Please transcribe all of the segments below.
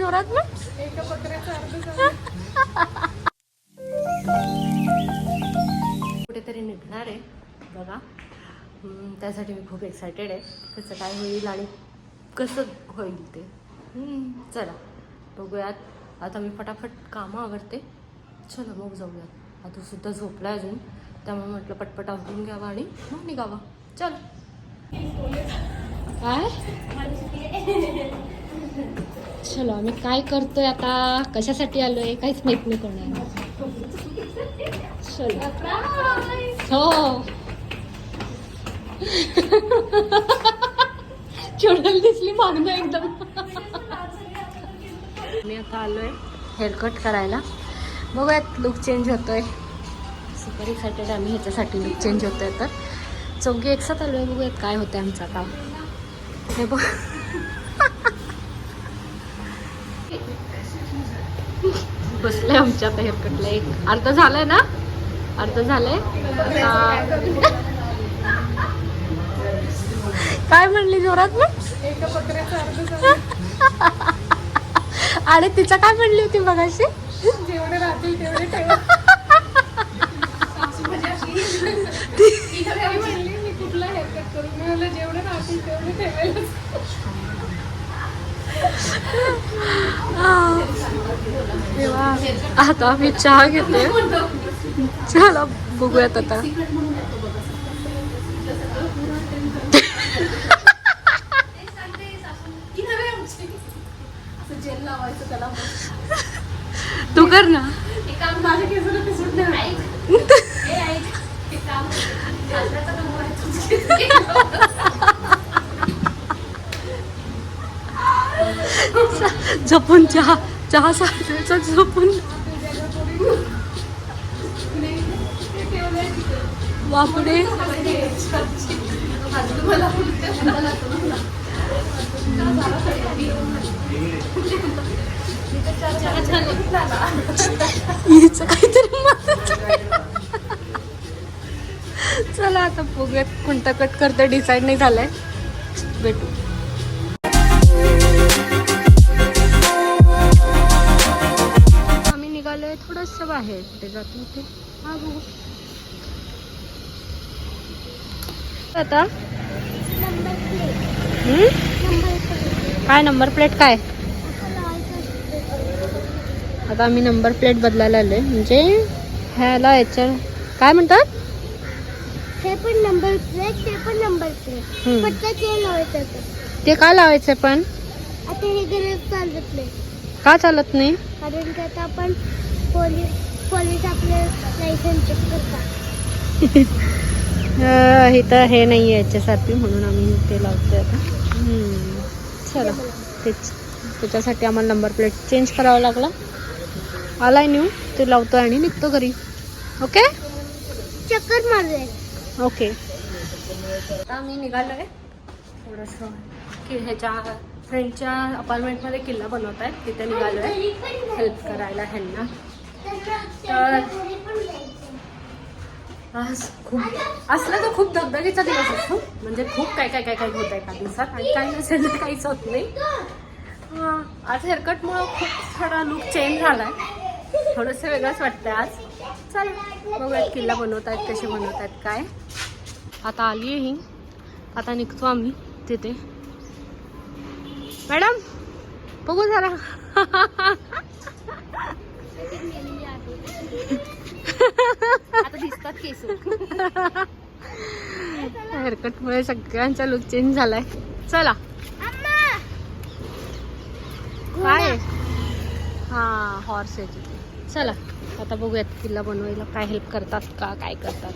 जोरात ना. एका पत्र्याचा अर्ध झाला. कुठेतरी निघणार आहे बघा. त्यासाठी मी खूप एक्सायटेड आहे. कसं काय होईल आणि कसं होईल ते. चला बघूयात. आता मी फटाफट कामं आवरते. चला मग जाऊयात. आता सुद्धा झोपला अजून, त्यामुळे म्हटलं पटपट आवरून घ्यावं आणि मग निघावं. चल काय चलो आम्ही काय करतोय आता, कशासाठी आलोय काहीच माहित नाही कोणाला. हो चिडल दिसली मागणं एकदम. मी आता आलोय हेअरकट करायला. बघूयात लुक चेंज होतोय. सुपर एक्सायटेड आम्ही ह्याच्यासाठी लुक चेंज होतोय. तर चौघी एकसाथ आलोय. बघूयात काय होतंय आमचं आता. हे बघ बसलंय आमच्या आता हेअरकटला. एक अर्ध झालंय ना, अर्ध झालंय. काय म्हणली जोरात ना. एका पत्र्याचा अर्ध झाला. आणि तिचं काय म्हणली होती मगाशी, जेवढे राहतील तेवढे ठेवा. म्हणली मी कुठला हेअरकट करू. मी म्हणलं जेवढे राहतील तेवढे ठेवायला. आता मी चहा घेते. चला बघूयात आता. जेल लावायचं त्याला. तू कर ना. माझ्या केसाला ते सुट नाही. जपून चहा चहा साठवायचा जपून. बापरे हिचं काहीतरी चला आता बघूयात कोणता कट करते. डिसाईड नाही झालंय. भेटू. आम्ही निघालोय थोडस बाहेर. ते जातो ते. हा बघू आता. काय नंबर प्लेट काय. आता आम्ही नंबर प्लेट बदलायला आलोय. म्हणजे ह्याला याच्या काय म्हणतात. हे पण नंबर प्लेट, ते पण नंबर प्लेट. फक्त ते लावायचं. ते का लावायचं पण. आता हे गरज चालत नाही. का चालत नाही. कारण की आता आपण पोलीस आपले लायसन्स चेक करतात. इथं हे नाही आहे याच्यासाठी, म्हणून आम्ही ते लावतोय आता. चला तेच त्याच्यासाठी आम्हाला नंबर प्लेट चेंज करावा लागला. आलाय न्यू ते लावतो आणि निघतो घरी. ओके चक्कर मारूया. ओके आता मी निघालोय थोडंसं की ह्याच्या फ्रेंडच्या अपार्टमेंटमध्ये किल्ला बनवत आहेत. तिथे निघालोय हेल्प करायला ह्यांना. तर आज खूप असलं तर खूप दगदगीचा दिवस असतो. म्हणजे खूप काय काय काय काय होत आहे एका दिवसात. आणि काही नसेल तर काहीच होत नाही. आज हेअरकटमुळं खूप थोडा लुक चेंज झाला आहे. थोडंसं वेगळंच वाटतंय आज. चल बघूयात किल्ला बनवत आहेत कसे बनवत आहेत काय. आता आली आहे ही. आता निघतो आम्ही तिथे. मॅडम बघू जरा. आता दिसतात केस. हेअरकटमुळे सगळ्यांचा लुक चेंज झालाय. चला काय. हा हॉर्स आहे तिथे. चला आता बघूयात किल्ला बनवायला काय हेल्प करतात का काय करतात.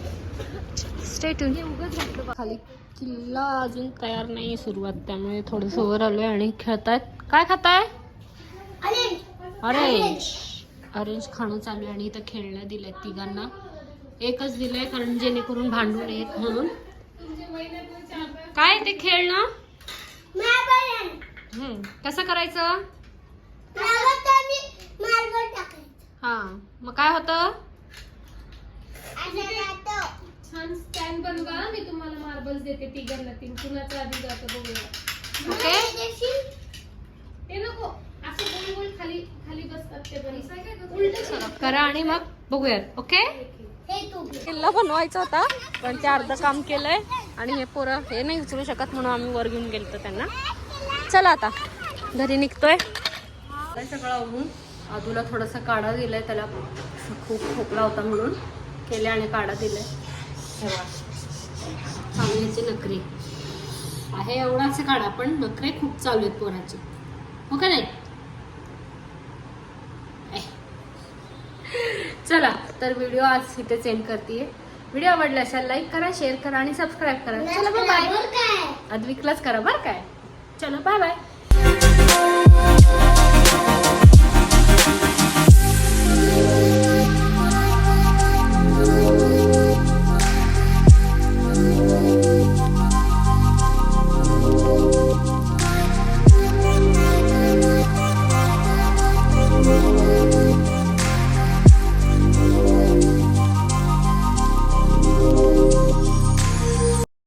Stay tune. उगाच घातलं खाली. किल्ला अजून तयार नाही सुरुवात, त्यामुळे थोडंसं वर आलोय आणि खेळतायत. काय खाताय. ऑरेंज. ऑरेंज खाणं चालू आहे आणि इथं खेळण्या दिल्यात तिघांना. एकच दिलंय कारण जेणेकरून भांडू नयेत म्हणून. काय ते खेळणं. कसं करायचं. हा मग काय होतं. छान स्टँड बनवा. मी तुम्हाला मार्बल्स देते. तिघांना 3. कुणाचं आधी जातं बघूया. ओके ते नको असं गोल गोल ते पण उलट करा आणि मग बघूयात. ओके, हे तू घे. किल्ला बनवायचा होता पण ते अर्ध काम केलंय आणि हे पोरं हे नाही उचलू शकत म्हणून आम्ही वर घेऊन गेलतो त्यांना. चला आता घरी निघतोय. सगळं आवरून आदूला थोडासा काढा दिलाय, त्याला खूप खोकला होता म्हणून केले आणि काढा दिलाय. चांगल्याची नखरे आहे एवढाच काढा पण नखरे खूप चालू आहेत पोराचे, हो का नाही? चला तर व्हिडिओ आज इथे एंड करते. व्हिडिओ आवडला असेल लाईक करा, शेअर करा आणि सबस्क्राईब करा. चला बाय बाय. बरोबर काय अद्विकलाच करा बरं काय. चलो बाय बाय. आहे